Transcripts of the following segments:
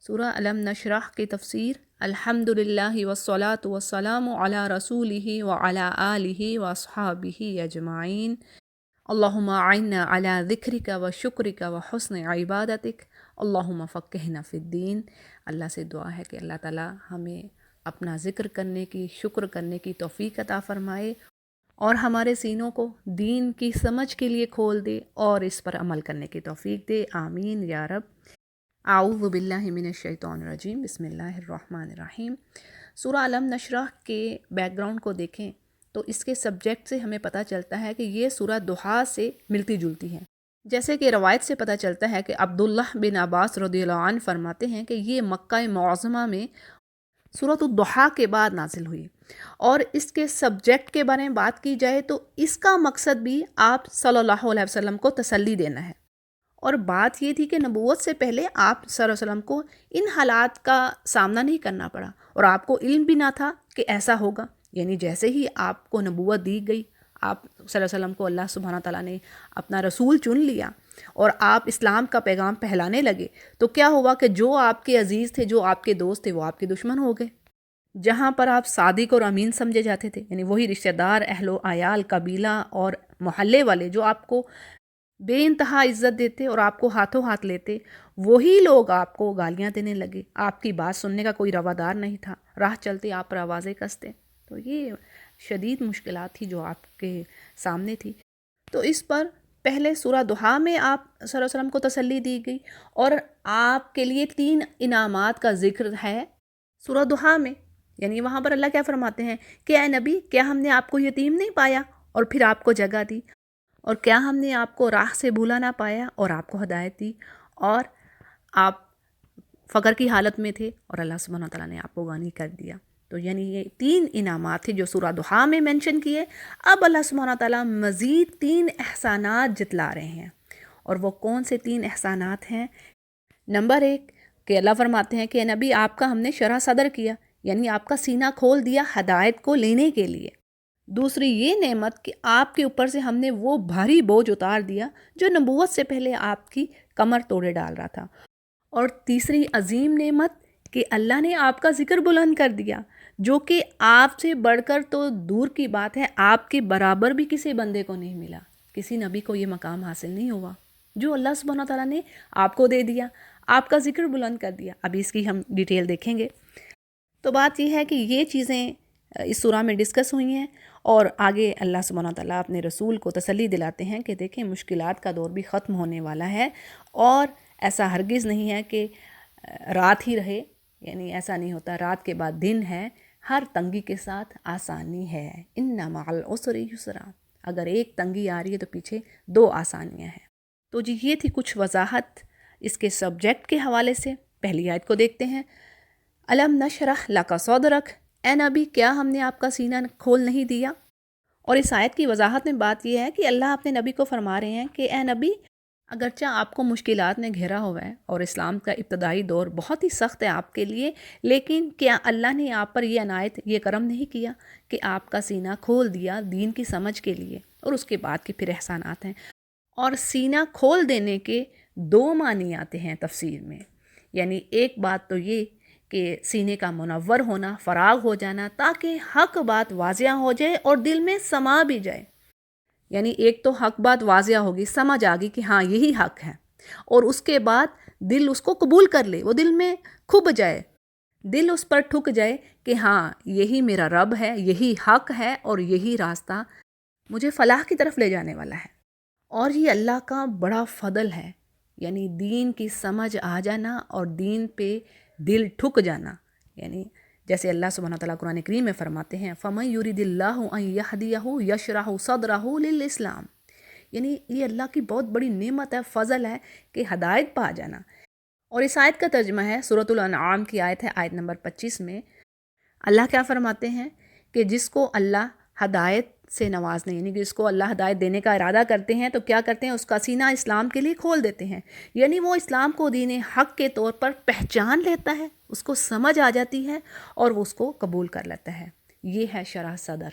سورہ علم نشرح کی تفسیر الحمدللہ والصلاة والسلام علی رسولہ وعلی آلہ واصحابہ اجمعین اللہم اعنا علی ذکرک و شکرک و حسن عبادتک اللہم فقہنا فی الدین۔ اللہ سے دعا ہے کہ اللہ تعالی ہمیں اپنا ذکر کرنے کی، شکر کرنے کی توفیق عطا فرمائے اور ہمارے سینوں کو دین کی سمجھ کے لیے کھول دے اور اس پر عمل کرنے کی توفیق دے، آمین یا رب۔ اعوذ باللہ من الشیطان الرجیم، بسم اللہ الرحمن الرحیم۔ سورہ علم نشرح کے بیک گراؤنڈ کو دیکھیں تو اس کے سبجیکٹ سے ہمیں پتہ چلتا ہے کہ یہ سورہ ضحیٰ سے ملتی جلتی ہے۔ جیسے کہ روایت سے پتہ چلتا ہے کہ عبداللہ بن عباس رضی اللہ عنہ فرماتے ہیں کہ یہ مکہ معظمہ میں سورۃ الضحیٰ کے بعد نازل ہوئی، اور اس کے سبجیکٹ کے بارے میں بات کی جائے تو اس کا مقصد بھی آپ صلی اللہ علیہ وسلم کو تسلی دینا ہے، اور بات یہ تھی کہ نبوت سے پہلے آپ صلی اللہ علیہ وسلم کو ان حالات کا سامنا نہیں کرنا پڑا، اور آپ کو علم بھی نہ تھا کہ ایسا ہوگا۔ یعنی جیسے ہی آپ کو نبوت دی گئی، آپ صلی اللہ علیہ وسلم کو اللہ سبحانہ تعالیٰ نے اپنا رسول چن لیا اور آپ اسلام کا پیغام پھیلانے لگے، تو کیا ہوا کہ جو آپ کے عزیز تھے، جو آپ کے دوست تھے، وہ آپ کے دشمن ہو گئے۔ جہاں پر آپ صادق اور امین سمجھے جاتے تھے، یعنی وہی رشتہ دار، اہل و عیال، قبیلہ اور محلے والے جو آپ کو بے انتہا عزت دیتے اور آپ کو ہاتھوں ہاتھ لیتے، وہی لوگ آپ کو گالیاں دینے لگے۔ آپ کی بات سننے کا کوئی روادار نہیں تھا، راہ چلتے آپ پر آوازیں کستے۔ تو یہ شدید مشکلات تھی جو آپ کے سامنے تھی۔ تو اس پر پہلے سورہ ضحیٰ میں آپ صلی اللہ علیہ وسلم کو تسلی دی گئی، اور آپ کے لیے 3 انعامات کا ذکر ہے سورہ ضحیٰ میں۔ یعنی وہاں پر اللہ کیا فرماتے ہیں کہ اے نبی، کیا ہم نے آپ کو یتیم نہیں پایا اور پھر آپ کو جگہ دی، اور کیا ہم نے آپ کو راہ سے بھولا نہ پایا اور آپ کو ہدایت دی، اور آپ فقر کی حالت میں تھے اور اللہ سبحانہ تعالیٰ نے آپ کو غنی کر دیا۔ تو یعنی یہ 3 انعامات تھے جو سورہ ضحیٰ میں مینشن کیے۔ اب اللہ سبحانہ تعالیٰ مزید 3 احسانات جتلا رہے ہیں، اور وہ کون سے 3 احسانات ہیں؟ نمبر 1 کہ اللہ فرماتے ہیں کہ اے نبی، آپ کا ہم نے شرح صدر کیا، یعنی آپ کا سینہ کھول دیا ہدایت کو لینے کے لیے۔ دوسری یہ نعمت کہ آپ کے اوپر سے ہم نے وہ بھاری بوجھ اتار دیا جو نبوت سے پہلے آپ کی کمر توڑے ڈال رہا تھا۔ اور تیسری عظیم نعمت کہ اللہ نے آپ کا ذکر بلند کر دیا، جو کہ آپ سے بڑھ کر تو دور کی بات ہے، آپ کے برابر بھی کسی بندے کو نہیں ملا، کسی نبی کو یہ مقام حاصل نہیں ہوا جو اللہ سبحانہ تعالیٰ نے آپ کو دے دیا، آپ کا ذکر بلند کر دیا۔ ابھی اس کی ہم ڈیٹیل دیکھیں گے۔ تو بات یہ ہے کہ یہ چیزیں اس سورہ میں ڈسکس ہوئی ہیں، اور آگے اللہ سبحانہ تعالیٰ اپنے رسول کو تسلی دلاتے ہیں کہ دیکھیں مشکلات کا دور بھی ختم ہونے والا ہے، اور ایسا ہرگز نہیں ہے کہ رات ہی رہے، یعنی ایسا نہیں ہوتا، رات کے بعد دن ہے، ہر تنگی کے ساتھ آسانی ہے، ان مع العسر یسرا، اگر ایک تنگی آ رہی ہے تو پیچھے 2 آسانیاں ہیں۔ تو جی یہ تھی کچھ وضاحت اس کے سبجیکٹ کے حوالے سے۔ پہلی آیت کو دیکھتے ہیں۔ الم نشرح لک صدرک، اے نبی، کیا ہم نے آپ کا سینہ کھول نہیں دیا؟ اور اس آیت کی وضاحت میں بات یہ ہے کہ اللہ اپنے نبی کو فرما رہے ہیں کہ اے نبی، اگرچہ آپ کو مشکلات نے گھیرا ہوا ہے اور اسلام کا ابتدائی دور بہت ہی سخت ہے آپ کے لیے، لیکن کیا اللہ نے آپ پر یہ عنایت، یہ کرم نہیں کیا کہ آپ کا سینہ کھول دیا دین کی سمجھ کے لیے؟ اور اس کے بعد کے پھر احسانات ہیں۔ اور سینہ کھول دینے کے 2 معنی آتے ہیں تفسیر میں۔ یعنی ایک بات تو یہ کہ سینے کا منور ہونا، فراغ ہو جانا، تاکہ حق بات واضح ہو جائے اور دل میں سما بھی جائے۔ یعنی ایک تو حق بات واضح ہوگی، سمجھ آ گئی کہ ہاں یہی حق ہے، اور اس کے بعد دل اس کو قبول کر لے، وہ دل میں کھب جائے، دل اس پر ٹھک جائے کہ ہاں یہی میرا رب ہے، یہی حق ہے، اور یہی راستہ مجھے فلاح کی طرف لے جانے والا ہے۔ اور یہ اللہ کا بڑا فضل ہے، یعنی دین کی سمجھ آ جانا اور دین پہ دل ٹھک جانا۔ یعنی جیسے اللہ سبحانہ تعالیٰ قرآن کریم میں فرماتے ہیں فَمَن يُرِدِ اللَّهُ أَن يَهْدِيَهُ يَشْرَحُ صَدْرَهُ لِلْإِسْلَامِ، یعنی یہ اللہ کی بہت بڑی نعمت ہے، فضل ہے کہ ہدایت پا جانا۔ اور اس آیت کا ترجمہ ہے سورۃ الانعام کی آیت ہے، آیت نمبر 25 میں اللہ کیا فرماتے ہیں کہ جس کو اللہ ہدایت سے نوازنے، یعنی کہ جس کو اللہ ہدایت دینے کا ارادہ کرتے ہیں تو کیا کرتے ہیں، اس کا سینہ اسلام کے لیے کھول دیتے ہیں، یعنی وہ اسلام کو دین حق کے طور پر پہچان لیتا ہے، اس کو سمجھ آ جاتی ہے اور وہ اس کو قبول کر لیتا ہے۔ یہ ہے شرح صدر،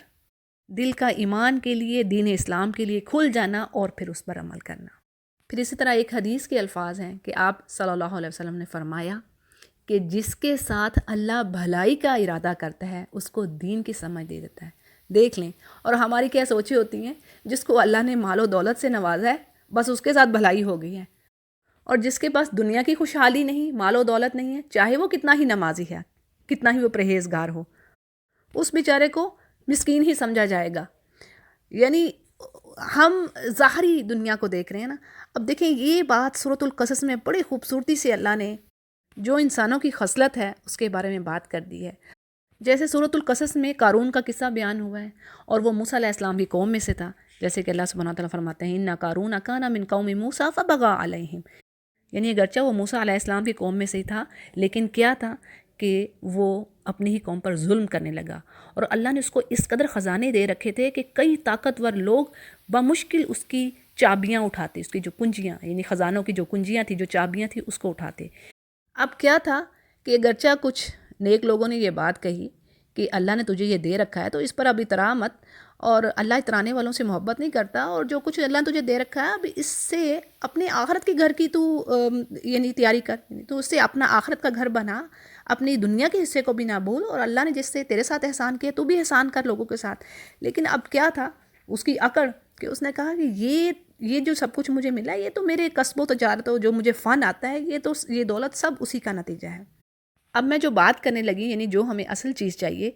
دل کا ایمان کے لیے، دین اسلام کے لیے کھل جانا اور پھر اس پر عمل کرنا۔ پھر اسی طرح ایک حدیث کے الفاظ ہیں کہ آپ صلی اللہ علیہ وسلم نے فرمایا کہ جس کے ساتھ اللہ بھلائی کا ارادہ کرتا ہے اس کو دین کی سمجھ دے دیتا ہے. دیکھ لیں. اور ہماری کیا سوچیں ہوتی ہیں، جس کو اللہ نے مال و دولت سے نوازا ہے بس اس کے ساتھ بھلائی ہو گئی ہے، اور جس کے پاس دنیا کی خوشحالی نہیں، مال و دولت نہیں ہے، چاہے وہ کتنا ہی نمازی ہے، کتنا ہی وہ پرہیزگار ہو، اس بیچارے کو مسکین ہی سمجھا جائے گا. یعنی ہم ظاہری دنیا کو دیکھ رہے ہیں نا. اب دیکھیں یہ بات سورۃ القصص میں بڑی خوبصورتی سے اللہ نے جو انسانوں کی خصلت ہے اس کے بارے میں بات کر دی ہے. جیسے سورۃ القصص میں قارون کا قصہ بیان ہوا ہے، اور وہ موسیٰ علیہ السلام کی قوم میں سے تھا، جیسے کہ اللہ سبحانہ وتعالیٰ فرماتے ہیں اِنَّ قارون کان من قوم موسیٰ فبغى علیہم. یعنی اگرچہ وہ موسیٰ علیہ السلام کی قوم میں سے ہی تھا، لیکن کیا تھا کہ وہ اپنی ہی قوم پر ظلم کرنے لگا، اور اللہ نے اس کو اس قدر خزانے دے رکھے تھے کہ کئی طاقتور لوگ بمشکل اس کی چابیاں اٹھاتے، اس کی جو کنجیاں، یعنی خزانوں کی جو کنجیاں تھیں، جو چابیاں تھیں، اس کو اٹھاتے. اب کیا تھا کہ اگرچہ کچھ نیک لوگوں نے یہ بات کہی کہ اللہ نے تجھے یہ دے رکھا ہے تو اس پر اب اترا مت، اور اللہ اترانے والوں سے محبت نہیں کرتا، اور جو کچھ اللہ نے تجھے دے رکھا ہے اب اس سے اپنے آخرت کے گھر کی تو یعنی تیاری کر، تو اس سے اپنا آخرت کا گھر بنا، اپنی دنیا کے حصے کو بھی نہ بھول، اور اللہ نے جس سے تیرے ساتھ احسان کیا تو بھی احسان کر لوگوں کے ساتھ. لیکن اب کیا تھا اس کی اکڑ کہ اس نے کہا کہ یہ جو سب کچھ مجھے ملا یہ تو میرے کسب و تجارت ہو، جو مجھے فن آتا ہے، یہ دولت سب اسی کا نتیجہ ہے. اب میں جو بات کرنے لگی، یعنی جو ہمیں اصل چیز چاہیے،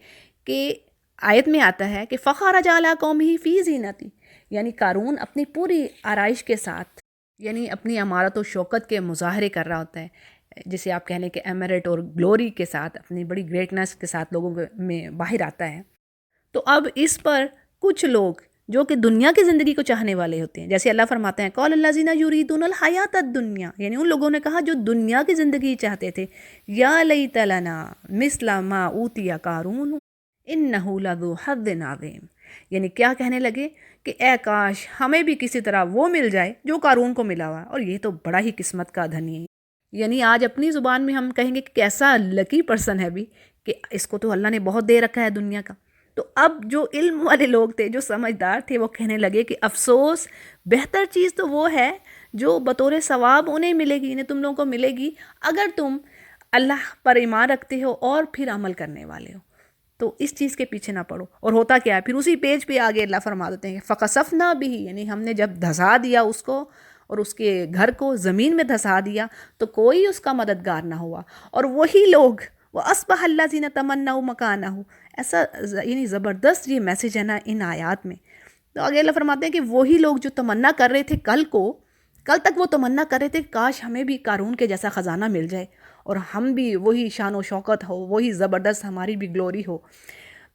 کہ آیت میں آتا ہے کہ فَخَرَجَ عَلَىٰ قَوْمِهِ فِي زِینَتِهِ، یعنی قارون اپنی پوری آرائش کے ساتھ، یعنی اپنی امارت و شوکت کے مظاہرے کر رہا ہوتا ہے، جسے آپ کہہ لیں کہ ایمریٹ اور گلوری کے ساتھ، اپنی بڑی گریٹنس کے ساتھ لوگوں میں باہر آتا ہے. تو اب اس پر کچھ لوگ جو کہ دنیا کی زندگی کو چاہنے والے ہوتے ہیں، جیسے اللہ فرماتے ہیں قَالَ الَّذِينَ يُرِيدُونَ الْحَيَاةَ الدُّنْيَا، یعنی ان لوگوں نے کہا جو دنیا کی زندگی چاہتے تھے، یا لیت لنا مثل ما اوتی قارون انہ لذو حظ عظیم، یعنی کیا کہنے لگے کہ اے کاش ہمیں بھی کسی طرح وہ مل جائے جو قارون کو ملا ہوا، اور یہ تو بڑا ہی قسمت کا دھنی ہے. یعنی آج اپنی زبان میں ہم کہیں گے کہ کیسا لکی پرسن ہے بھی، کہ اس کو تو اللہ نے بہت دے رکھا ہے دنیا کا. تو اب جو علم والے لوگ تھے، جو سمجھدار تھے، وہ کہنے لگے کہ افسوس، بہتر چیز تو وہ ہے جو بطور ثواب انہیں ملے گی، انہیں تم لوگوں کو ملے گی اگر تم اللہ پر ایمان رکھتے ہو اور پھر عمل کرنے والے ہو. تو اس چیز کے پیچھے نہ پڑو. اور ہوتا کیا ہے پھر اسی پیج پہ آگے اللہ فرما دیتے ہیں فَخَسَفْنَا بِهِ، یعنی ہم نے جب دھسا دیا اس کو اور اس کے گھر کو زمین میں دھسا دیا تو کوئی اس کا مددگار نہ ہوا. اور وہی لوگ وَأَصْبَحَ الَّذِينَ تَمَنَّوْا مَكَانَهُ، ایسا یعنی زبردست یہ میسج ہے نا ان آیات میں. تو آگے اللہ فرماتے ہیں کہ وہی لوگ جو تمنا کر رہے تھے کل تک وہ تمنا کر رہے تھے کاش ہمیں بھی قارون کے جیسا خزانہ مل جائے اور ہم بھی وہی شان و شوکت ہو، وہی زبردست ہماری بھی گلوری ہو.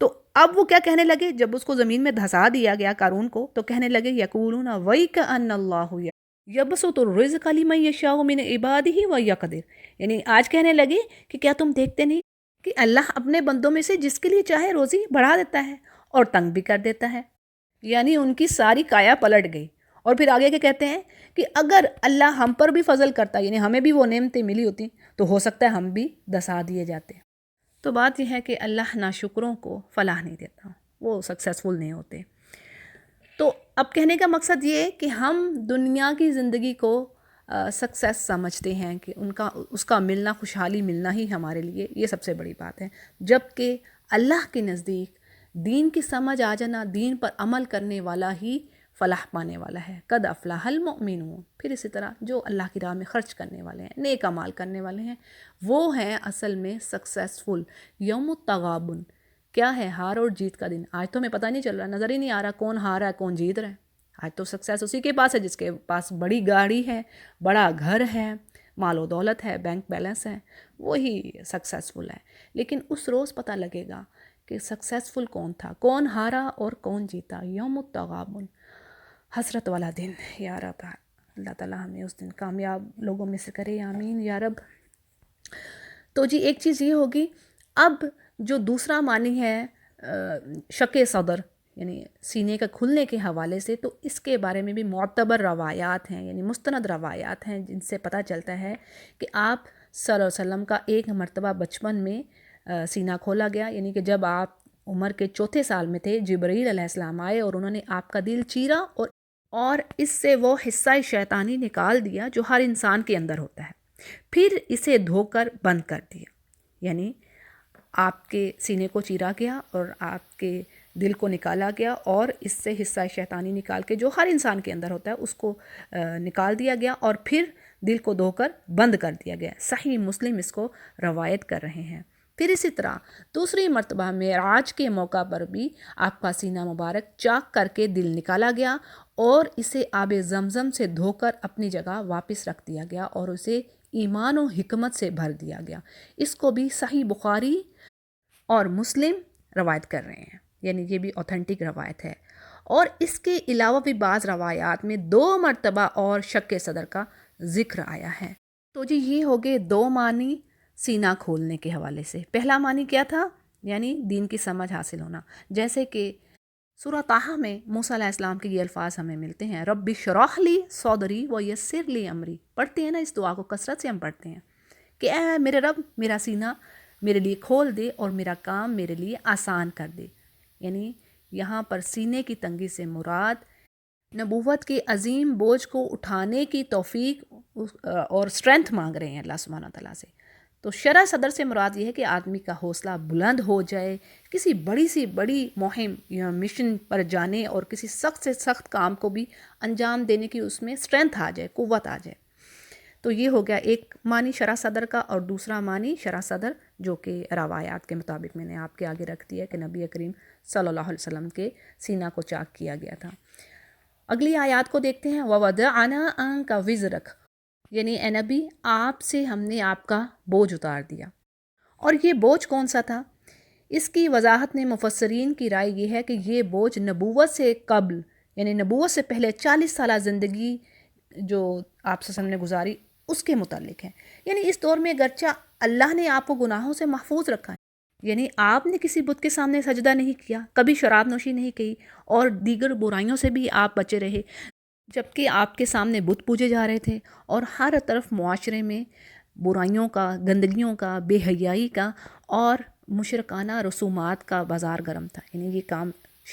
تو اب وہ کیا کہنے لگے جب اس کو زمین میں دھسا دیا گیا قارون کو، تو کہنے لگے یقولون وَيْكَأَنَّ اللَّهُ يَبْسُطُ الرِّزْقَ لِمَن يَشَاءُ مِنْ عِبَادِهِ وَيَقْدِرُ، یعنی آج کہنے لگے کہ کیا تم دیکھتے نہیں کہ اللہ اپنے بندوں میں سے جس کے لیے چاہے روزی بڑھا دیتا ہے اور تنگ بھی کر دیتا ہے. یعنی ان کی ساری کایا پلٹ گئی. اور پھر آگے کے کہتے ہیں کہ اگر اللہ ہم پر بھی فضل کرتا، یعنی ہمیں بھی وہ نعمتیں ملی ہوتی، تو ہو سکتا ہے ہم بھی دھسا دیے جاتے. تو بات یہ ہے کہ اللہ ناشکروں کو فلاح نہیں دیتا، وہ سکسیسفل نہیں ہوتے. تو اب کہنے کا مقصد یہ ہے کہ ہم دنیا کی زندگی کو سکسیس سمجھتے ہیں کہ اس کا ملنا، خوشحالی ملنا ہی ہمارے لیے یہ سب سے بڑی بات ہے، جبکہ اللہ کے نزدیک دین کی سمجھ آ جانا، دین پر عمل کرنے والا ہی فلاح پانے والا ہے. قد افلح المؤمنون. پھر اسی طرح جو اللہ کی راہ میں خرچ کرنے والے ہیں، نیک اعمال کرنے والے ہیں، وہ ہیں اصل میں سکسیسفل. یوم التغابن کیا ہے؟ ہار اور جیت کا دن. آج تو ہمیں پتہ نہیں چل رہا، نظر ہی نہیں آ رہا کون ہار رہا ہے کون جیت رہا ہے. آج تو سکسیس اسی کے پاس ہے جس کے پاس بڑی گاڑی ہے، بڑا گھر ہے، مال و دولت ہے، بینک بیلنس ہے، وہی سکسیسفل ہے. لیکن اس روز پتہ لگے گا کہ سکسیسفل کون تھا، کون ہارا اور کون جیتا. یوم التغابن، حسرت والا دن. یا رب، اللہ تعالیٰ ہمیں اس دن کامیاب لوگوں میں سے کرے، آمین یا رب. تو جی ایک چیز یہ ہوگی. اب جو دوسرا معنی ہے شق صدر، یعنی سینے کا کھلنے کے حوالے سے، تو اس کے بارے میں بھی معتبر روایات ہیں، یعنی مستند روایات ہیں جن سے پتہ چلتا ہے کہ آپ صلی اللہ علیہ وسلم کا ایک مرتبہ بچپن میں سینہ کھولا گیا. یعنی کہ جب آپ عمر کے 4 سال میں تھے، جبرائیل علیہ السلام آئے اور انہوں نے آپ کا دل چیرا اور اس سے وہ حصہ شیطانی نکال دیا جو ہر انسان کے اندر ہوتا ہے. پھر اسے دھو کر بند کر دیا، یعنی آپ کے سینے کو چیرا گیا اور آپ کے دل کو نکالا گیا، اور اس سے حصہ شیطانی نکال کے جو ہر انسان کے اندر ہوتا ہے اس کو نکال دیا گیا، اور پھر دل کو دھو کر بند کر دیا گیا۔ صحیح مسلم اس کو روایت کر رہے ہیں۔ پھر اسی طرح دوسری مرتبہ معراج کے موقع پر بھی آپ کا سینہ مبارک چاک کر کے دل نکالا گیا اور اسے آب زمزم سے دھو کر اپنی جگہ واپس رکھ دیا گیا اور اسے ایمان و حکمت سے بھر دیا گیا۔ اس کو بھی صحیح بخاری اور مسلم روایت کر رہے ہیں، یعنی یہ بھی اوتھینٹک روایت ہے۔ اور اس کے علاوہ بھی بعض روایات میں 2 مرتبہ اور شق صدر کا ذکر آیا ہے۔ تو جی یہ ہو گئے 2 معنی سینہ کھولنے کے حوالے سے۔ پہلا معنی کیا تھا؟ یعنی دین کی سمجھ حاصل ہونا، جیسے کہ سورہ طٰہٰ میں موسیٰ علیہ السلام کے یہ الفاظ ہمیں ملتے ہیں، رب اشرح لی صدری ویسر لی امری۔ پڑھتے ہیں نا اس دعا کو، کثرت سے ہم پڑھتے ہیں کہ اے میرے رب میرا سینہ میرے لیے کھول دے اور میرا کام میرے لیے آسان کر دے۔ یعنی یہاں پر سینے کی تنگی سے مراد نبوت کے عظیم بوجھ کو اٹھانے کی توفیق اور اسٹرینتھ مانگ رہے ہیں اللہ سبحانہ تعالیٰ سے۔ تو شرح صدر سے مراد یہ ہے کہ آدمی کا حوصلہ بلند ہو جائے، کسی بڑی سی بڑی مہم یا مشن پر جانے اور کسی سخت سے سخت کام کو بھی انجام دینے کی اس میں اسٹرینتھ آ جائے، قوت آ جائے۔ تو یہ ہو گیا ایک معنی شرح صدر کا، اور دوسرا معنی شرح صدر جو کہ روایات کے مطابق میں نے آپ کے آگے رکھ دیا کہ نبی کریم صلی اللہ علیہ وسلم کے سینہ کو چاک کیا گیا تھا۔ اگلی آیات کو دیکھتے ہیں، وَوَضَعْنَا عَنْكَ وِزْرَكَ، یعنی اے نبی آپ سے ہم نے آپ کا بوجھ اتار دیا۔ اور یہ بوجھ کون سا تھا؟ اس کی وضاحت میں مفسرین کی رائے یہ ہے کہ یہ بوجھ نبوت سے قبل، یعنی نبوت سے پہلے 40 سالہ زندگی جو آپ سے نے گزاری اس کے متعلق ہے۔ یعنی اس دور میں اگرچہ اللہ نے آپ کو گناہوں سے محفوظ رکھا ہے، یعنی آپ نے کسی بت کے سامنے سجدہ نہیں کیا، کبھی شراب نوشی نہیں کی، اور دیگر برائیوں سے بھی آپ بچے رہے، جبکہ آپ کے سامنے بت پوجے جا رہے تھے، اور ہر طرف معاشرے میں برائیوں کا، گندگیوں کا، بے حیائی کا اور مشرکانہ رسومات کا بازار گرم تھا۔ یعنی یہ کام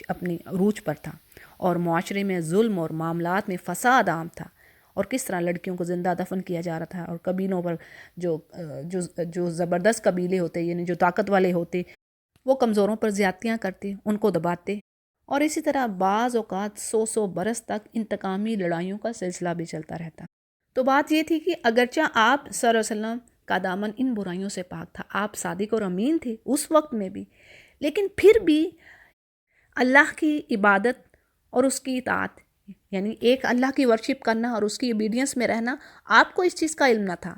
اپنی عروج پر تھا، اور معاشرے میں ظلم اور معاملات میں فساد عام تھا، اور کس طرح لڑکیوں کو زندہ دفن کیا جا رہا تھا، اور قبیلوں پر جو زبردست قبیلے ہوتے، یعنی جو طاقت والے ہوتے، وہ کمزوروں پر زیادتیاں کرتے، ان کو دباتے، اور اسی طرح بعض اوقات 100 برس تک انتقامی لڑائیوں کا سلسلہ بھی چلتا رہتا۔ تو بات یہ تھی کہ اگرچہ آپ صلی اللہ علیہ وسلم کا دامن ان برائیوں سے پاک تھا، آپ صادق اور امین تھے اس وقت میں بھی، لیکن پھر بھی اللہ کی عبادت اور اس کی اطاعت، یعنی ایک اللہ کی ورشپ کرنا اور اس کی اوبیڈینس میں رہنا، آپ کو اس چیز کا علم نہ تھا،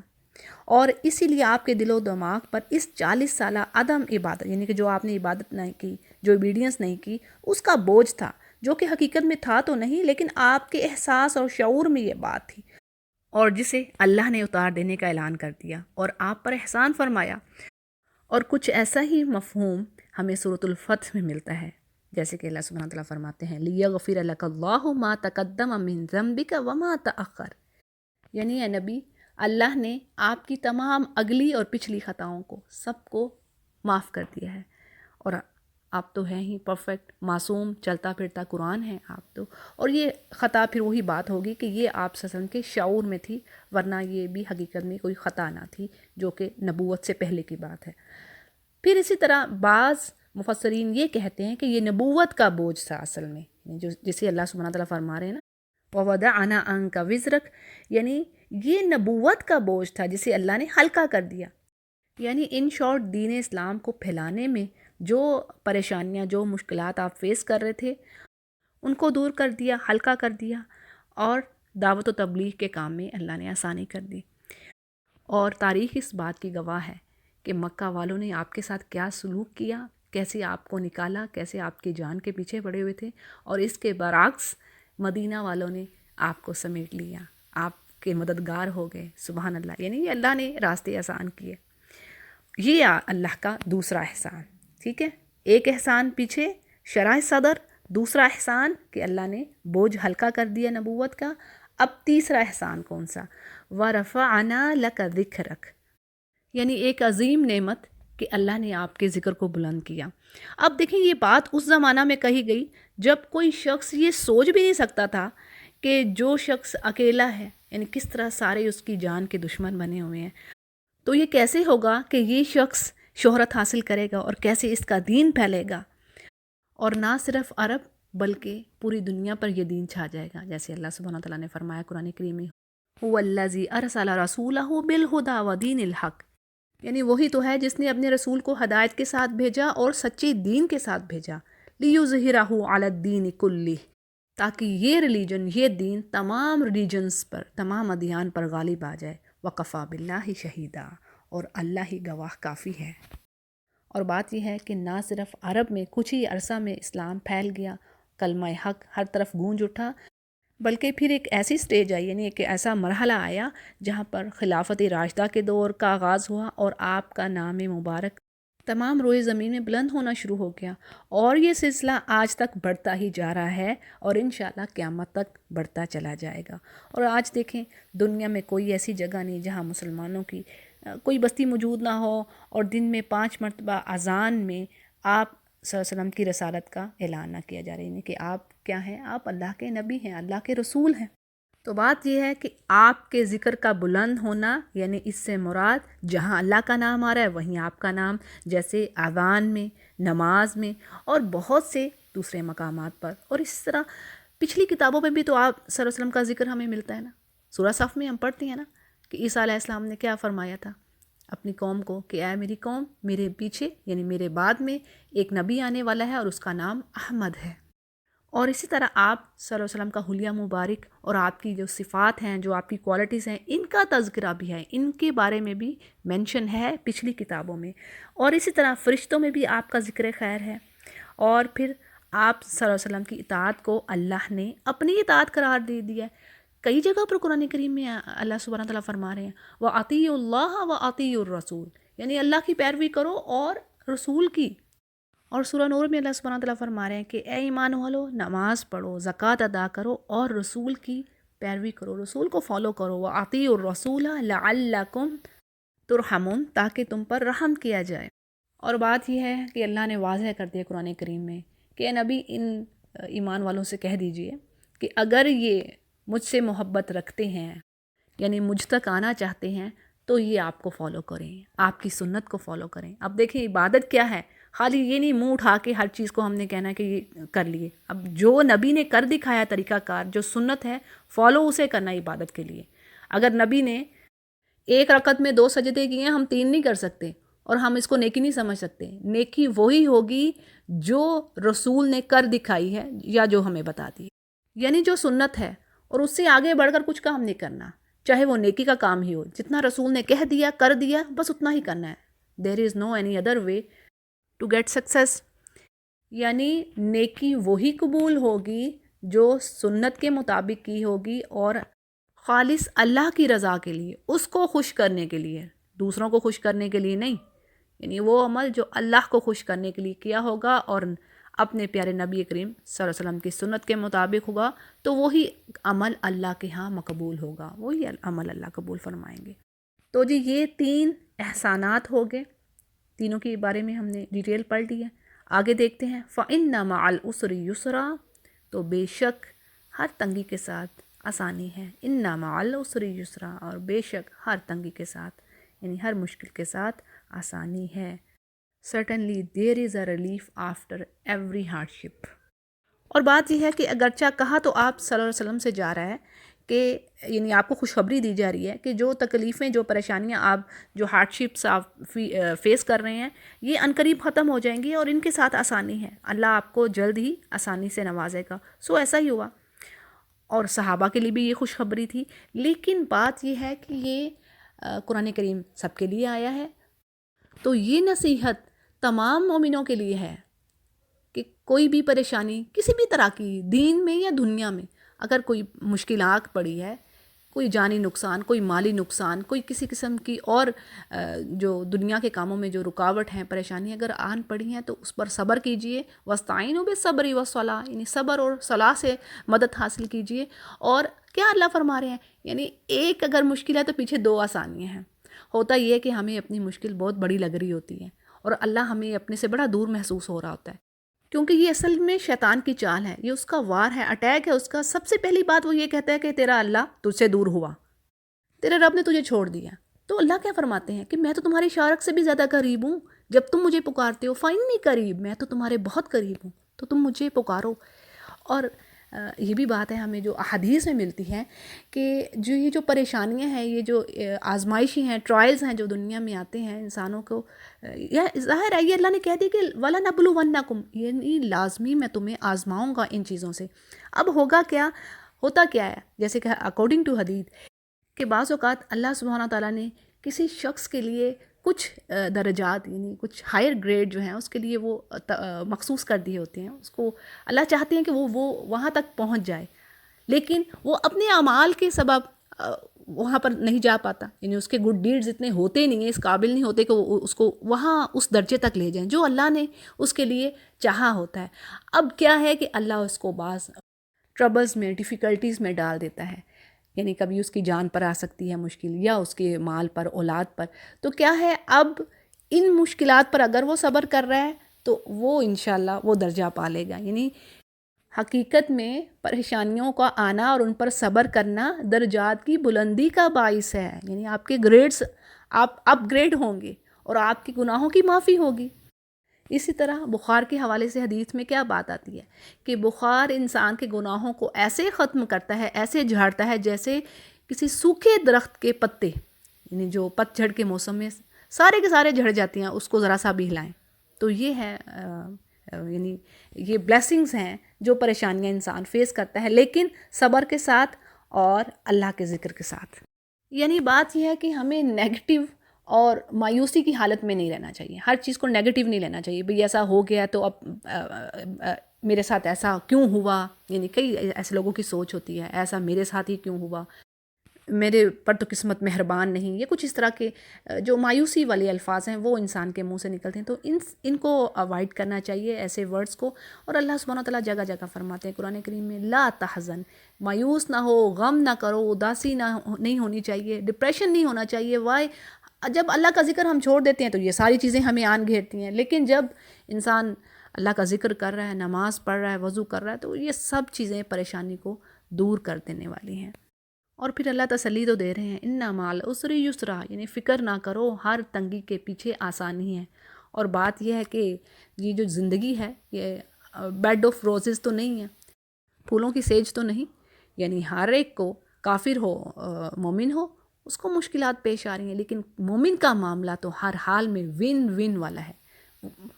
اور اسی لیے آپ کے دل و دماغ پر اس 40 سالہ عدم عبادت، یعنی کہ جو آپ نے عبادت نہیں کی، جو اوبیڈینس نہیں کی، اس کا بوجھ تھا، جو کہ حقیقت میں تھا تو نہیں، لیکن آپ کے احساس اور شعور میں یہ بات تھی، اور جسے اللہ نے اتار دینے کا اعلان کر دیا اور آپ پر احسان فرمایا۔ اور کچھ ایسا ہی مفہوم ہمیں سورۃ الفتح میں ملتا ہے، جیسے کہ اللہ سبحانہ تعالیٰ فرماتے ہیں لِيَغْفِرَ لَكَ اللَّهُ مَا تَقَدَّمَ مِن ذَنبِكَ وَمَا تَأَخَّرَ، یعنی اے نبی اللہ نے آپ کی تمام اگلی اور پچھلی خطاؤں کو سب کو معاف کر دیا ہے، اور آپ تو ہیں ہی پرفیکٹ معصوم چلتا پھرتا قرآن ہے آپ تو، اور یہ خطا پھر وہی بات ہوگی کہ یہ آپ صلی اللہ علیہ وسلم کے شعور میں تھی، ورنہ یہ بھی حقیقت میں کوئی خطا نہ تھی جو کہ نبوت سے پہلے کی بات ہے۔ پھر اسی طرح بعض مفسرین یہ کہتے ہیں کہ یہ نبوت کا بوجھ تھا اصل میں، جسے اللہ سبحانہ تعالیٰ فرما رہے ہیں نا وَوَضَعْنَا عَنْكَ وِزْرَكَ، یعنی یہ نبوت کا بوجھ تھا جسے اللہ نے ہلکا کر دیا۔ یعنی ان شارٹ دین اسلام کو پھیلانے میں جو پریشانیاں، جو مشکلات آپ فیس کر رہے تھے، ان کو دور کر دیا، ہلکا کر دیا، اور دعوت و تبلیغ کے کام میں اللہ نے آسانی کر دی۔ اور تاریخ اس بات کی گواہ ہے کہ مکہ والوں نے آپ کے ساتھ کیا سلوک کیا، کیسے آپ کو نکالا، کیسے آپ کی جان کے پیچھے پڑے ہوئے تھے، اور اس کے برعکس مدینہ والوں نے آپ کو سمیٹ لیا، آپ کے مددگار ہو گئے، سبحان اللہ، یعنی یہ اللہ نے راستے آسان کیے۔ یہ اللہ کا دوسرا احسان، ٹھیک ہے، ایک احسان پیچھے شرح صدر، دوسرا احسان کہ اللہ نے بوجھ ہلکا کر دیا نبوت کا۔ اب تیسرا احسان کون سا؟ وَرَفَعْنَا لَكَ ذِكْرَكَ، یعنی ایک عظیم نعمت کہ اللہ نے آپ کے ذکر کو بلند کیا۔ اب دیکھیں یہ بات اس زمانہ میں کہی گئی جب کوئی شخص یہ سوچ بھی نہیں سکتا تھا کہ جو شخص اکیلا ہے، یعنی کس طرح سارے اس کی جان کے دشمن بنے ہوئے ہیں. تو یہ کیسے ہوگا کہ یہ شخص شہرت حاصل کرے گا اور کیسے اس کا دین پھیلے گا، اور نہ صرف عرب بلکہ پوری دنیا پر یہ دین چھا جائے گا. جیسے اللہ سبحانہ و تعالیٰ نے فرمایا قرآن کریم میں، هو الذی ارسل رسولہ بالہدی ودین الحق، یعنی وہی تو ہے جس نے اپنے رسول کو ہدایت کے ساتھ بھیجا اور سچے دین کے ساتھ بھیجا، لیظہرہ علی الدین کلہ، تاکہ یہ ریلیجن، یہ دین تمام ریلیجنز پر، تمام ادیان پر غالب آ جائے. وکفیٰ باللہ شہیدا، اور اللہ ہی گواہ کافی ہے. اور بات یہ ہے کہ نہ صرف عرب میں کچھ ہی عرصہ میں اسلام پھیل گیا، کلمہ حق ہر طرف گونج اٹھا، بلکہ پھر ایک ایسی سٹیج آئی، یعنی ایک ایسا مرحلہ آیا جہاں پر خلافت راشدہ کے دور کا آغاز ہوا اور آپ کا نام مبارک تمام روئے زمین میں بلند ہونا شروع ہو گیا. اور یہ سلسلہ آج تک بڑھتا ہی جا رہا ہے اور انشاءاللہ قیامت تک بڑھتا چلا جائے گا. اور آج دیکھیں دنیا میں کوئی ایسی جگہ نہیں جہاں مسلمانوں کی کوئی بستی موجود نہ ہو اور دن میں 5 مرتبہ اذان میں آپ صلی اللہ علیہ وسلم کی رسالت کا اعلان نہ کیا جا رہا ہے، یعنی کہ آپ کیا ہیں، آپ اللہ کے نبی ہیں، اللہ کے رسول ہیں. تو بات یہ ہے کہ آپ کے ذکر کا بلند ہونا، یعنی اس سے مراد جہاں اللہ کا نام آ رہا ہے وہیں آپ کا نام، جیسے اذان میں، نماز میں اور بہت سے دوسرے مقامات پر. اور اس طرح پچھلی کتابوں میں بھی تو آپ صلی اللہ علیہ وسلم کا ذکر ہمیں ملتا ہے نا. سورہ صف میں ہم پڑھتے ہیں نا کہ عیسیٰ علیہ السلام نے کیا فرمایا تھا اپنی قوم کو کہ اے میری قوم، میرے پیچھے یعنی میرے بعد میں ایک نبی آنے والا ہے اور اس کا نام احمد ہے. اور اسی طرح آپ صلی اللہ علیہ وسلم کا حلیہ مبارک اور آپ کی جو صفات ہیں، جو آپ کی کوالٹیز ہیں، ان کا تذکرہ بھی ہے، ان کے بارے میں بھی مینشن ہے پچھلی کتابوں میں. اور اسی طرح فرشتوں میں بھی آپ کا ذکر خیر ہے. اور پھر آپ صلی اللہ علیہ وسلم کی اطاعت کو اللہ نے اپنی اطاعت قرار دے دیا ہے. کئی جگہ پر قرآن کریم میں اللہ سبحانہ تعالیٰ فرما رہے ہیں وَأَطِیعُوا اللَّهَ وَأَطِیعُوا الرَّسُولَ، یعنی اللہ کی پیروی کرو اور رسول کی. اور سورہ نور میں اللہ سبحانہ تعالیٰ فرما رہے ہیں کہ اے ایمان والو، نماز پڑھو، زکوٰۃ ادا کرو اور رسول کی پیروی کرو، رسول کو فالو کرو. وَأَطِیعُوا الرَّسُولَ لَعَلَّکُمْ تُرْحَمُونَ، تاکہ تم پر رحم کیا جائے. اور بات یہ ہے کہ اللہ نے واضح کر دیا قرآن کریم میں کہ اے نبی ان ایمان والوں سے کہہ دیجئے کہ اگر یہ مجھ سے محبت رکھتے ہیں، یعنی مجھ تک آنا چاہتے ہیں، تو یہ آپ کو فالو کریں، آپ کی سنت کو فالو کریں. اب دیکھیں عبادت کیا ہے، خالی یہ نہیں منہ اٹھا کے ہر چیز کو ہم نے کہنا ہے کہ یہ کر لیے. اب جو نبی نے کر دکھایا طریقہ کار، جو سنت ہے، فالو اسے کرنا عبادت کے لیے. اگر نبی نے 1 رکعت میں 2 سجدے کیے ہیں، ہم 3 نہیں کر سکتے اور ہم اس کو نیکی نہیں سمجھ سکتے. نیکی وہی ہوگی جو رسول نے کر دکھائی ہے یا جو ہمیں بتا دی، یعنی جو سنت ہے، اور اس سے آگے بڑھ کر کچھ کام نہیں کرنا، چاہے وہ نیکی کا کام ہی ہو. جتنا رسول نے کہہ دیا، کر دیا، بس اتنا ہی کرنا ہے. There is no any other way to get success. یعنی نیکی وہی قبول ہوگی جو سنت کے مطابق کی ہوگی اور خالص اللہ کی رضا کے لیے، اس کو خوش کرنے کے لیے، دوسروں کو خوش کرنے کے لیے نہیں. یعنی وہ عمل جو اللہ کو خوش کرنے کے لیے کیا ہوگا اور اپنے پیارے نبی کریم صلی اللہ علیہ وسلم کی سنت کے مطابق ہوگا، تو وہی عمل اللہ کے ہاں مقبول ہوگا، وہی عمل اللہ قبول فرمائیں گے. تو جی یہ 3 احسانات ہو گئے، تینوں کے بارے میں ہم نے ڈیٹیل پڑھ لی ہے. آگے دیکھتے ہیں فَإِنَّ مَعَ الْعُسْرِ يُسْرًا، تو بے شک ہر تنگی کے ساتھ آسانی ہے. اِنَّ مَعَ الْعُسْرِ يُسْرًا، اور بے شک ہر تنگی کے ساتھ، یعنی ہر مشکل کے ساتھ آسانی ہے. Certainly there is a relief after every hardship. اور بات یہ ہے کہ اگرچہ کہا تو آپ صلی اللہ علیہ وسلم سے جا رہا ہے کہ یعنی آپ کو خوشخبری دی جا رہی ہے کہ جو تکلیفیں، جو پریشانیاں آپ، جو ہارڈشپس آپ فیس کر رہے ہیں، یہ عنقریب ختم ہو جائیں گی اور ان کے ساتھ آسانی ہے. اللہ آپ کو جلد ہی آسانی سے نوازے گا. سو ایسا ہی ہوا. اور صحابہ کے لیے بھی یہ خوشخبری تھی. لیکن بات یہ ہے کہ یہ قرآن کریم سب کے لیے آیا ہے، تو یہ نصیحت تمام مومنوں کے لیے ہے کہ کوئی بھی پریشانی کسی بھی طرح کی، دین میں یا دنیا میں، اگر کوئی مشکلات پڑی ہے، کوئی جانی نقصان، کوئی مالی نقصان، کوئی کسی قسم کی اور جو دنیا کے کاموں میں جو رکاوٹ ہیں، پریشانی اگر آن پڑی ہیں، تو اس پر صبر کیجئے. وَاسْتَعِینُوا بِالصَّبْرِ وَالصَّلَاةِ، یعنی صبر اور صلاح سے مدد حاصل کیجئے. اور کیا اللہ فرما رہے ہیں، یعنی ایک اگر مشکل ہے تو پیچھے 2 آسانیاں ہیں. ہوتا یہ ہے کہ ہمیں اپنی مشکل بہت بڑی لگ رہی ہوتی ہے اور اللہ ہمیں اپنے سے بڑا دور محسوس ہو رہا ہوتا ہے. کیونکہ یہ اصل میں شیطان کی چال ہے، یہ اس کا وار ہے، اٹیک ہے اس کا۔ سب سے پہلی بات وہ یہ کہتا ہے کہ تیرا اللہ تجھ سے دور ہوا، تیرے رب نے تجھے چھوڑ دیا۔ تو اللہ کیا فرماتے ہیں کہ میں تو تمہاری شارک سے بھی زیادہ قریب ہوں، جب تم مجھے پکارتے ہو فائنلی قریب، میں تو تمہارے بہت قریب ہوں، تو تم مجھے پکارو۔ اور یہ بھی بات ہے ہمیں جو احادیث میں ملتی ہے کہ یہ جو پریشانیاں ہیں، یہ جو آزمائشی ہیں، ٹرائلز ہیں جو دنیا میں آتے ہیں انسانوں کو، یہ ظاہر ہے، یہ اللہ نے کہہ دیا کہ وَلَنَبْلُوَنَّكُمْ، یعنی لازمی میں تمہیں آزماؤں گا ان چیزوں سے۔ اب ہوگا کیا، ہوتا کیا ہے، جیسے کہ اکارڈنگ ٹو حدیث کہ بعض اوقات اللہ سبحانہ تعالیٰ نے کسی شخص کے لیے کچھ درجات، یعنی کچھ ہائر گریڈ جو ہیں اس کے لیے وہ مخصوص کر دیے ہوتے ہیں، اس کو اللہ چاہتے ہیں کہ وہ وہاں تک پہنچ جائے، لیکن وہ اپنے اعمال کے سبب وہاں پر نہیں جا پاتا، یعنی اس کے گڈ ڈیڈز اتنے ہوتے نہیں ہیں، اس قابل نہیں ہوتے کہ وہ اس کو وہاں اس درجے تک لے جائیں جو اللہ نے اس کے لیے چاہا ہوتا ہے۔ اب کیا ہے کہ اللہ اس کو بعض ٹربلز میں، ڈیفیکلٹیز میں ڈال دیتا ہے، یعنی کبھی اس کی جان پر آ سکتی ہے مشکل، یا اس کے مال پر، اولاد پر۔ تو کیا ہے، اب ان مشکلات پر اگر وہ صبر کر رہا ہے تو وہ انشاءاللہ وہ درجہ پا لے گا۔ یعنی حقیقت میں پریشانیوں کا آنا اور ان پر صبر کرنا درجات کی بلندی کا باعث ہے، یعنی آپ کے گریڈز، آپ اپ گریڈ ہوں گے اور آپ کی گناہوں کی معافی ہوگی۔ اسی طرح بخار کے حوالے سے حدیث میں کیا بات آتی ہے کہ بخار انسان کے گناہوں کو ایسے ختم کرتا ہے، ایسے جھاڑتا ہے جیسے کسی سوکھے درخت کے پتے، یعنی جو پت جھڑ کے موسم میں سارے کے سارے جھڑ جاتے ہیں، اس کو ذرا سا بھی ہلائیں۔ تو یہ ہے یعنی یہ بلیسنگز ہیں جو پریشانیاں انسان فیس کرتا ہے، لیکن صبر کے ساتھ اور اللہ کے ذکر کے ساتھ۔ یعنی بات یہ ہے کہ ہمیں نیگیٹو اور مایوسی کی حالت میں نہیں رہنا چاہیے، ہر چیز کو نیگیٹو نہیں لینا چاہیے، بھئی ایسا ہو گیا تو اب میرے ساتھ ایسا کیوں ہوا، یعنی کئی ایسے لوگوں کی سوچ ہوتی ہے، ایسا میرے ساتھ ہی کیوں ہوا، میرے پر تو قسمت مہربان نہیں، یہ کچھ اس طرح کے جو مایوسی والے الفاظ ہیں وہ انسان کے منہ سے نکلتے ہیں۔ تو ان کو اوائڈ کرنا چاہیے، ایسے ورڈز کو۔ اور اللہ سبحانہ تعالیٰ جگہ جگہ فرماتے ہیں قرآن کریم میں، لا تحزن، مایوس نہ ہو، غم نہ کرو، اداسی نہیں ہونی چاہیے، ڈپریشن نہیں ہونا چاہیے۔ وائے جب اللہ کا ذکر ہم چھوڑ دیتے ہیں تو یہ ساری چیزیں ہمیں آن گھیرتی ہیں، لیکن جب انسان اللہ کا ذکر کر رہا ہے، نماز پڑھ رہا ہے، وضو کر رہا ہے، تو یہ سب چیزیں پریشانی کو دور کر دینے والی ہیں۔ اور پھر اللہ تسلی تو دے رہے ہیں، ان مع العسر یسرا، یعنی فکر نہ کرو، ہر تنگی کے پیچھے آسانی ہے۔ اور بات یہ ہے کہ یہ جو زندگی ہے یہ بیڈ آف روزز تو نہیں ہے، پھولوں کی سیج تو نہیں، یعنی ہر ایک کو، کافر ہو مومن ہو، اس کو مشکلات پیش آ رہی ہیں، لیکن مومن کا معاملہ تو ہر حال میں ون ون والا ہے۔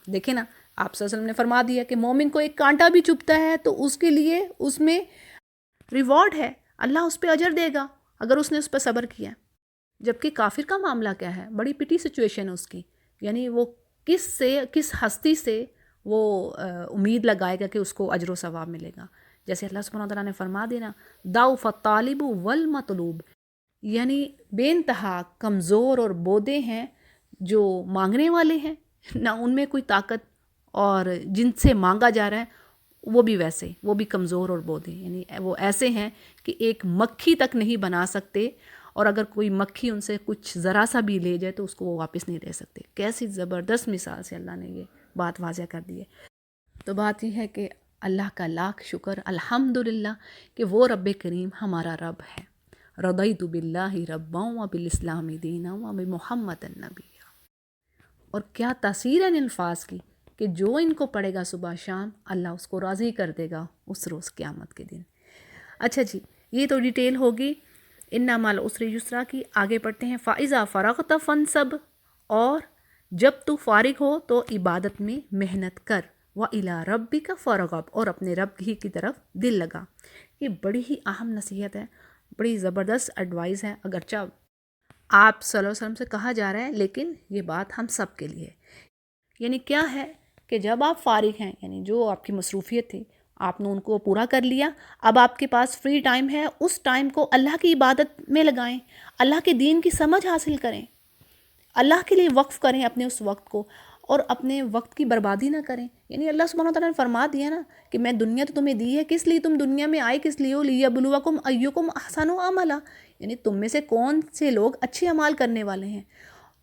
دیکھیں نا، آپ صلی اللہ علیہ وسلم نے فرما دیا کہ مومن کو ایک کانٹا بھی چبھتا ہے تو اس کے لیے اس میں ریوارڈ ہے، اللہ اس پہ اجر دے گا اگر اس نے اس پہ صبر کیا۔ جبکہ کافر کا معاملہ کیا ہے، بڑی پٹی سچویشن ہے اس کی، یعنی وہ کس ہستی سے وہ امید لگائے گا کہ اس کو اجر و ثواب ملے گا۔ جیسے اللہ سبحانہ تعالیٰ نے فرما دینا، ضعف الطالب والمطلوب، یعنی بے انتہا کمزور اور بودے ہیں جو مانگنے والے ہیں، نہ ان میں کوئی طاقت، اور جن سے مانگا جا رہا ہے وہ بھی ویسے، وہ بھی کمزور اور بودے، یعنی وہ ایسے ہیں کہ ایک مکھی تک نہیں بنا سکتے، اور اگر کوئی مکھی ان سے کچھ ذرا سا بھی لے جائے تو اس کو وہ واپس نہیں دے سکتے۔ کیسی زبردست مثال سے اللہ نے یہ بات واضح کر دی ہے۔ تو بات یہ ہے کہ اللہ کا لاکھ شکر الحمدللہ کہ وہ رب کریم ہمارا رب ہے۔ رضیت باللہ ربا وبالاسلام دینا وبمحمد النبی۔ اور کیا تاثیر ہے ان الفاظ کی کہ جو ان کو پڑھے گا صبح شام، اللہ اس کو راضی کر دے گا اس روز قیامت کے دن۔ اچھا جی، یہ تو ڈیٹیل ہوگی ان مع العسر یسرا کی۔ آگے پڑھتے ہیں، فَإِذَا فَرَغْتَ فَانْصَبْ، اور جب تو فارغ ہو تو عبادت میں محنت کر، وَإِلَىٰ رَبِّكَ فَارْغَب، اور اپنے رب ہی کی طرف دل لگا۔ یہ بڑی ہی اہم نصیحت ہے، بڑی زبردست ایڈوائز ہے، اگرچہ آپ صلی اللہ علیہ وسلم سے کہا جا رہا ہے لیکن یہ بات ہم سب کے لیے، یعنی کیا ہے کہ جب آپ فارغ ہیں، یعنی جو آپ کی مصروفیت تھی آپ نے ان کو پورا کر لیا، اب آپ کے پاس فری ٹائم ہے، اس ٹائم کو اللہ کی عبادت میں لگائیں، اللہ کے دین کی سمجھ حاصل کریں، اللہ کے لیے وقف کریں اپنے اس وقت کو، اور اپنے وقت کی بربادی نہ کریں۔ یعنی اللہ سبحانہ تعالیٰ نے فرما دیا نا کہ میں دنیا تو تمہیں دی ہے، کس لیے تم دنیا میں آئے، کس لیے ہو، لیبلوکم ایکم احسن عملا، یعنی تم میں سے کون سے لوگ اچھے اعمال کرنے والے ہیں۔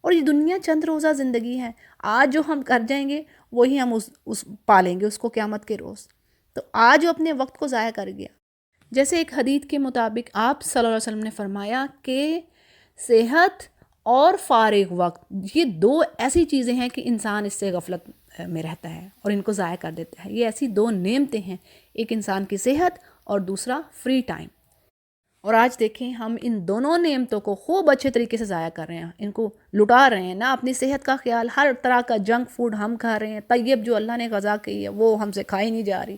اور یہ دنیا چند روزہ زندگی ہے، آج جو ہم کر جائیں گے وہی ہم اس پالیں گے اس کو قیامت کے روز. تو آج جو اپنے وقت کو ضائع کر گیا. جیسے ایک حدیث کے مطابق آپ صلی اللہ علیہ وسلم نے فرمایا کہ صحت اور فارغ وقت یہ دو ایسی چیزیں ہیں کہ انسان اس سے غفلت میں رہتا ہے اور ان کو ضائع کر دیتا ہے. یہ ایسی دو نعمتیں ہیں، ایک انسان کی صحت اور دوسرا فری ٹائم. اور آج دیکھیں ہم ان دونوں نعمتوں کو خوب اچھے طریقے سے ضائع کر رہے ہیں، ان کو لٹا رہے ہیں. نہ اپنی صحت کا خیال، ہر طرح کا جنک فوڈ ہم کھا رہے ہیں، طیب جو اللہ نے غذا کی ہے وہ ہم سے کھائی نہیں جا رہی.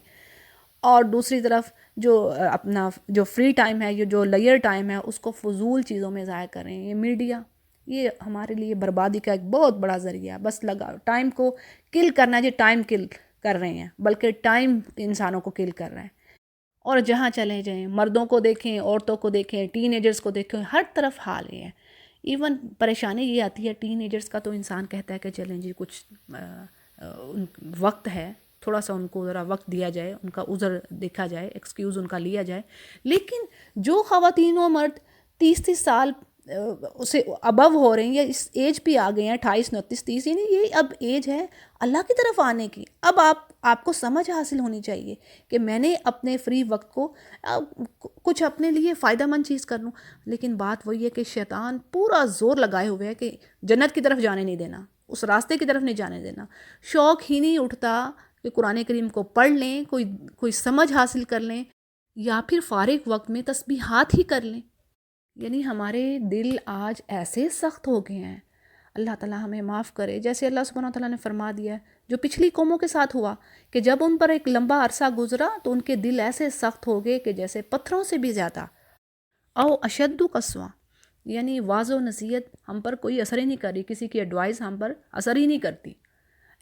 اور دوسری طرف جو اپنا جو فری ٹائم ہے، یہ جو لیئر ٹائم ہے، اس کو فضول چیزوں میں ضائع کر رہے ہیں. یہ میڈیا یہ ہمارے لیے بربادی کا ایک بہت بڑا ذریعہ ہے. بس لگا ٹائم کو کل کرنا، جی ٹائم کل کر رہے ہیں، بلکہ ٹائم انسانوں کو کل کر رہے ہیں. اور جہاں چلے جائیں، مردوں کو دیکھیں، عورتوں کو دیکھیں، ٹین ایجرز کو دیکھیں، ہر طرف حال یہ ہے. ایون پریشانی یہ آتی ہے ٹین ایجرز کا، تو انسان کہتا ہے کہ چلیں جی کچھ وقت ہے، تھوڑا سا ان کو ذرا وقت دیا جائے، ان کا عذر دیکھا جائے، ایکسکیوز ان کا لیا جائے. لیکن جو خواتین و مرد 30 سال اسے ابو ہو رہے ہیں یا اس ایج پہ آ گئے ہیں، 28 29 30، یعنی یہ اب ایج ہے اللہ کی طرف آنے کی. اب آپ کو سمجھ حاصل ہونی چاہیے کہ میں نے اپنے فری وقت کو کچھ اپنے لیے فائدہ مند چیز کر لوں. لیکن بات وہی ہے کہ شیطان پورا زور لگائے ہوئے ہے کہ جنت کی طرف جانے نہیں دینا، اس راستے کی طرف نہیں جانے دینا. شوق ہی نہیں اٹھتا کہ قرآن کریم کو پڑھ لیں، کوئی سمجھ حاصل کر لیں، یا پھر فارغ وقت میں تسبیحات ہی کر لیں. یعنی ہمارے دل آج ایسے سخت ہو گئے ہیں، اللہ تعالیٰ ہمیں معاف کرے. جیسے اللہ سبحانہ وتعالیٰ نے فرما دیا ہے جو پچھلی قوموں کے ساتھ ہوا کہ جب ان پر ایک لمبا عرصہ گزرا تو ان کے دل ایسے سخت ہو گئے کہ جیسے پتھروں سے بھی زیادہ. او اشد قسوہ، یعنی واضح و نصیحت ہم پر کوئی اثر ہی نہیں کر رہی، کسی کی ایڈوائز ہم پر اثر ہی نہیں کرتی.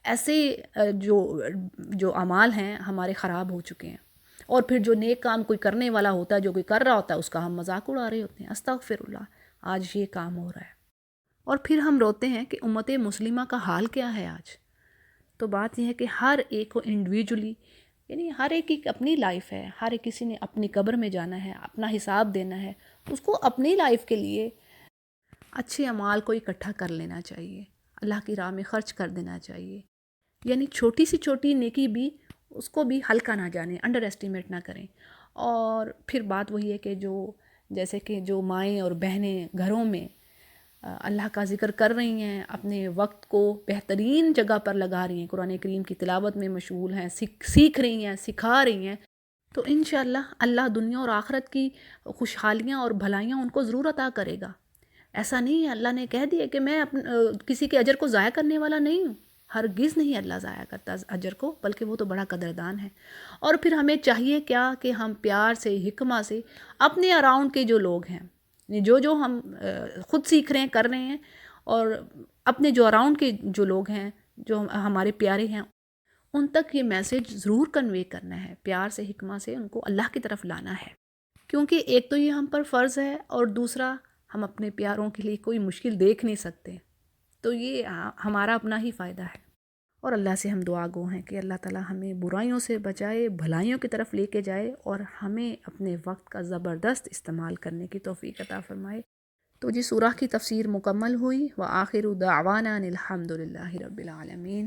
ایسے جو اعمال ہیں ہمارے خراب ہو چکے ہیں. اور پھر جو نیک کام کوئی کرنے والا ہوتا ہے، جو کوئی کر رہا ہوتا ہے، اس کا ہم مذاق اڑا رہے ہوتے ہیں. استغفر اللہ، آج یہ کام ہو رہا ہے. اور پھر ہم روتے ہیں کہ امت مسلمہ کا حال کیا ہے آج. تو بات یہ ہے کہ ہر ایک کو انڈیویجولی، یعنی ہر ایک کی اپنی لائف ہے، ہر ایک کسی نے اپنی قبر میں جانا ہے، اپنا حساب دینا ہے. اس کو اپنی لائف کے لیے اچھے اعمال کو اکٹھا کر لینا چاہیے، اللہ کی راہ میں خرچ کر دینا چاہیے. یعنی چھوٹی سی چھوٹی نیکی بھی اس کو بھی ہلکا نہ جانیں، انڈر ایسٹیمیٹ نہ کریں. اور پھر بات وہی ہے کہ جیسے کہ جو مائیں اور بہنیں گھروں میں اللہ کا ذکر کر رہی ہیں، اپنے وقت کو بہترین جگہ پر لگا رہی ہیں، قرآن کریم کی تلاوت میں مشغول ہیں، سیکھ رہی ہیں، سکھا رہی ہیں، تو انشاءاللہ اللہ دنیا اور آخرت کی خوشحالیاں اور بھلائیاں ان کو ضرور عطا کرے گا. ایسا نہیں ہے، اللہ نے کہہ دیا کہ میں کسی کے اجر کو ضائع کرنے والا نہیں ہوں. ہرگز نہیں اللہ ضائع کرتا اجر کو، بلکہ وہ تو بڑا قدردان ہے. اور پھر ہمیں چاہیے کیا کہ ہم پیار سے، حکمہ سے اپنے اراؤنڈ کے جو لوگ ہیں، جو ہم خود سیکھ رہے ہیں، کر رہے ہیں، اور اپنے جو اراؤنڈ کے جو لوگ ہیں، جو ہمارے پیارے ہیں، ان تک یہ میسیج ضرور کنوے کرنا ہے. پیار سے، حکمہ سے ان کو اللہ کی طرف لانا ہے. کیونکہ ایک تو یہ ہم پر فرض ہے، اور دوسرا ہم اپنے پیاروں کے لیے کوئی مشکل دیکھ نہیں سکتے. تو یہ ہمارا اپنا ہی فائدہ ہے. اور اللہ سے ہم دعا گو ہیں کہ اللہ تعالیٰ ہمیں برائیوں سے بچائے، بھلائیوں کی طرف لے کے جائے، اور ہمیں اپنے وقت کا زبردست استعمال کرنے کی توفیق عطا فرمائے. تو جی سورہ کی تفسیر مکمل ہوئی. وآخر دعوانا ان الحمد للہ رب العالمین.